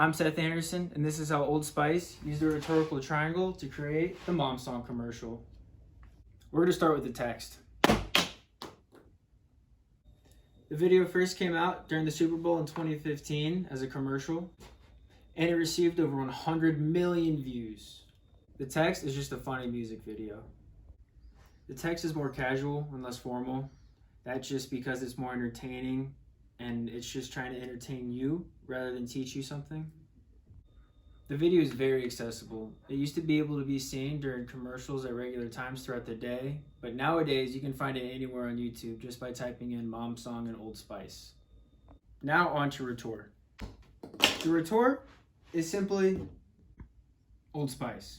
I'm Seth Anderson, and this is how Old Spice used the rhetorical triangle to create the Mom Song commercial. We're going to start with the text. The video first came out during the Super Bowl in 2015 as a commercial, and it received over 100 million views. The text is just a funny music video. The text is more casual and less formal. That's just because it's more entertaining and it's just trying to entertain you rather than teach you something. The video is very accessible. It used to be able to be seen during commercials at regular times throughout the day, but nowadays you can find it anywhere on YouTube just by typing in Mom Song and Old Spice. Now on to retort. The retort is simply Old Spice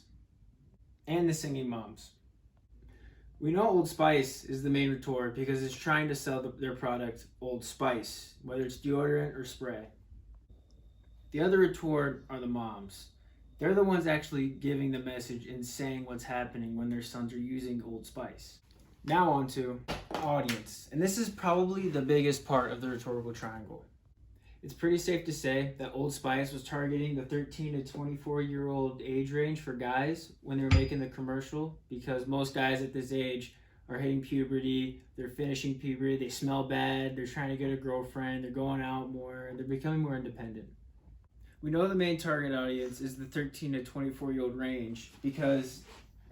and the singing moms. We know Old Spice is the main retort because it's trying to sell their product Old Spice, whether it's deodorant or spray. The other retort are the moms. They're the ones actually giving the message and saying what's happening when their sons are using Old Spice. Now on to audience. And this is probably the biggest part of the rhetorical triangle. It's pretty safe to say that Old Spice was targeting the 13 to 24-year-old age range for guys when they were making the commercial, because most guys at this age are hitting puberty, they're finishing puberty, they smell bad, they're trying to get a girlfriend, they're going out more, and they're becoming more independent. We know the main target audience is the 13 to 24-year-old range because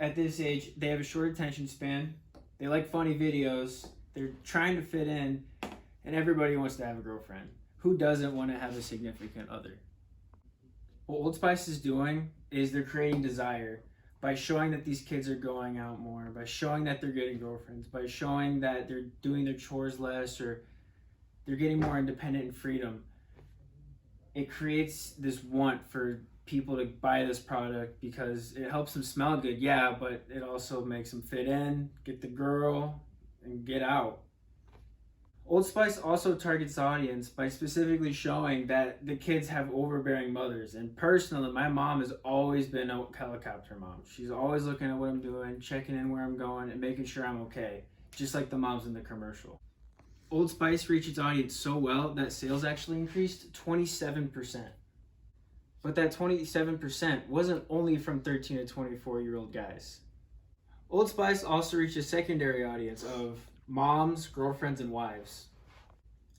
at this age, they have a short attention span, they like funny videos, they're trying to fit in, and everybody wants to have a girlfriend. Who doesn't want to have a significant other? What Old Spice is doing is they're creating desire by showing that these kids are going out more, by showing that they're getting girlfriends, by showing that they're doing their chores less, or they're getting more independent and freedom. It creates this want for people to buy this product because it helps them smell good, yeah, but it also makes them fit in, get the girl, and get out. Old Spice also targets the audience by specifically showing that the kids have overbearing mothers. And personally, my mom has always been a helicopter mom. She's always looking at what I'm doing, checking in where I'm going, and making sure I'm okay, just like the moms in the commercial. Old Spice reached its audience so well that sales actually increased 27%. But that 27% wasn't only from 13 to 24-year-old guys. Old Spice also reached a secondary audience of moms, girlfriends, and wives.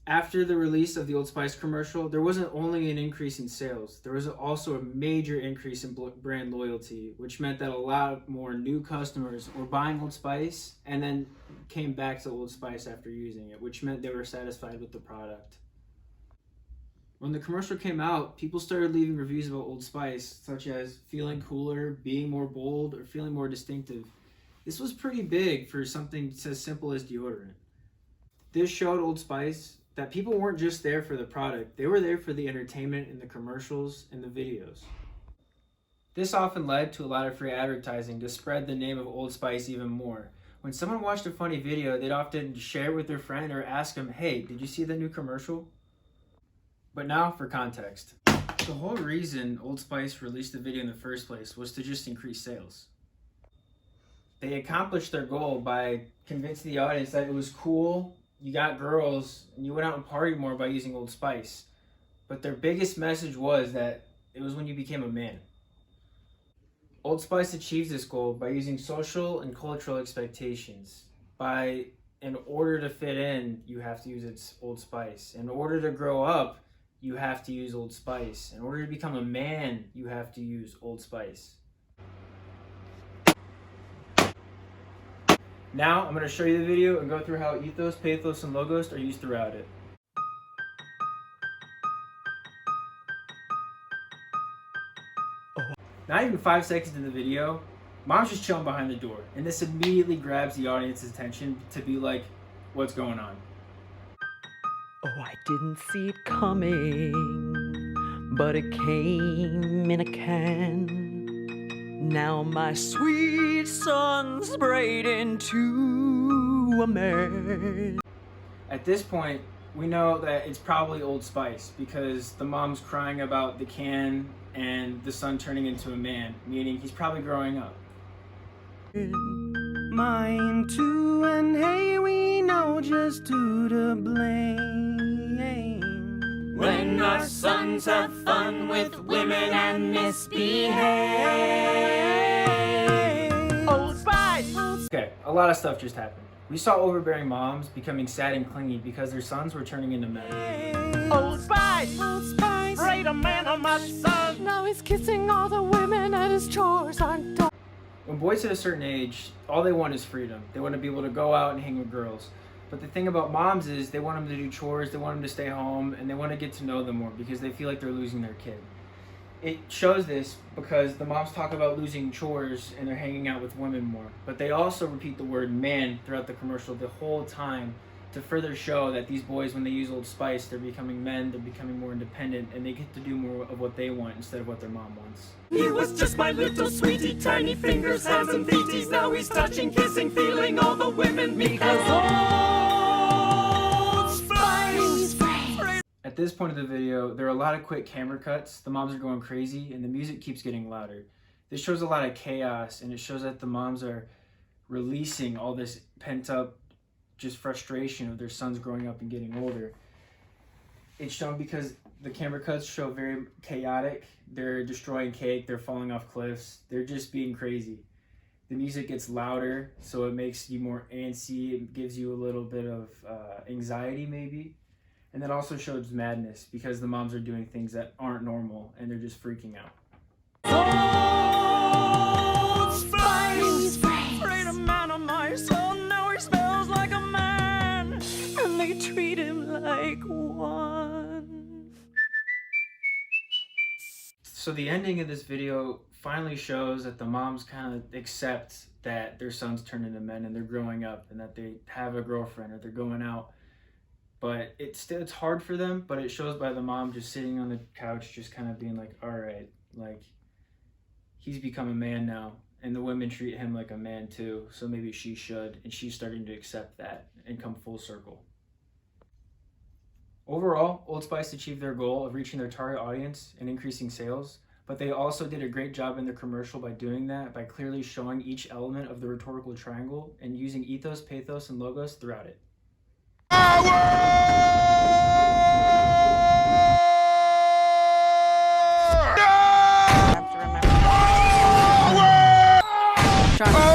After the release of the Old Spice commercial, there wasn't only an increase in sales, there was also a major increase in brand loyalty, which meant that a lot more new customers were buying Old Spice and then came back to Old Spice after using it, which meant they were satisfied with the product. When the commercial came out, people started leaving reviews about Old Spice, such as feeling cooler, being more bold, or feeling more distinctive. This was pretty big for something as simple as deodorant. This showed Old Spice that people weren't just there for the product, they were there for the entertainment in the commercials and the videos. This often led to a lot of free advertising to spread the name of Old Spice even more. When someone watched a funny video, they'd often share it with their friend or ask them, "Hey, did you see the new commercial?" But now for context. The whole reason Old Spice released the video in the first place was to just increase sales. They accomplished their goal by convincing the audience that it was cool, you got girls, and you went out and partied more by using Old Spice. But their biggest message was that it was when you became a man. Old Spice achieves this goal by using social and cultural expectations. In order to fit in, you have to use its Old Spice. In order to grow up, you have to use Old Spice. In order to become a man, you have to use Old Spice. Now, I'm going to show you the video and go through how ethos, pathos, and logos are used throughout it. Not even 5 seconds into the video, mom's just chilling behind the door, and this immediately grabs the audience's attention to be like, what's going on? Oh, I didn't see it coming, but it came in a can. Now my sweet son's braid into a man. At this point, we know that it's probably Old Spice because the mom's crying about the can and the son turning into a man, meaning he's probably growing up. Mine too, and hey, we know just who to blame. When our sons have fun with women and misbehave. Old Spice! Okay, a lot of stuff just happened. We saw overbearing moms becoming sad and clingy because their sons were turning into men. Old Spice! Old Spice! Right a man on my son! Now he's kissing all the women and his chores aren't done. When boys hit a certain age, all they want is freedom. They want to be able to go out and hang with girls. But the thing about moms is they want them to do chores, they want them to stay home, and they want to get to know them more because they feel like they're losing their kid. It shows this because the moms talk about losing chores and they're hanging out with women more. But they also repeat the word man throughout the commercial the whole time to further show that these boys, when they use Old Spice, they're becoming men, they're becoming more independent, and they get to do more of what they want instead of what their mom wants. He was just my little sweetie, tiny fingers, hands and feeties. Now he's touching, kissing, feeling all the women because Old Spice. At this point of the video, there are a lot of quick camera cuts, the moms are going crazy, and the music keeps getting louder. This shows a lot of chaos, and it shows that the moms are releasing all this pent-up just frustration of their sons growing up and getting older. It's shown because the camera cuts show very chaotic. They're destroying cake, they're falling off cliffs, they're just being crazy. The music gets louder, so it makes you more antsy, it gives you a little bit of anxiety maybe. And that also shows madness because the moms are doing things that aren't normal and they're just freaking out. Old Spice! Afraid a man on my soul, now he smells like a man, and they treat him like one. So the ending of this video finally shows that the moms kind of accept that their sons turn into men and they're growing up and that they have a girlfriend or they're going out. But it's hard for them, but it shows by the mom just sitting on the couch just kind of being like, all right, like he's become a man now. And the women treat him like a man too, so maybe she should. And she's starting to accept that and come full circle. Overall, Old Spice achieved their goal of reaching their target audience and increasing sales, but they also did a great job in the commercial by doing that, by clearly showing each element of the rhetorical triangle and using ethos, pathos, and logos throughout it. Trying to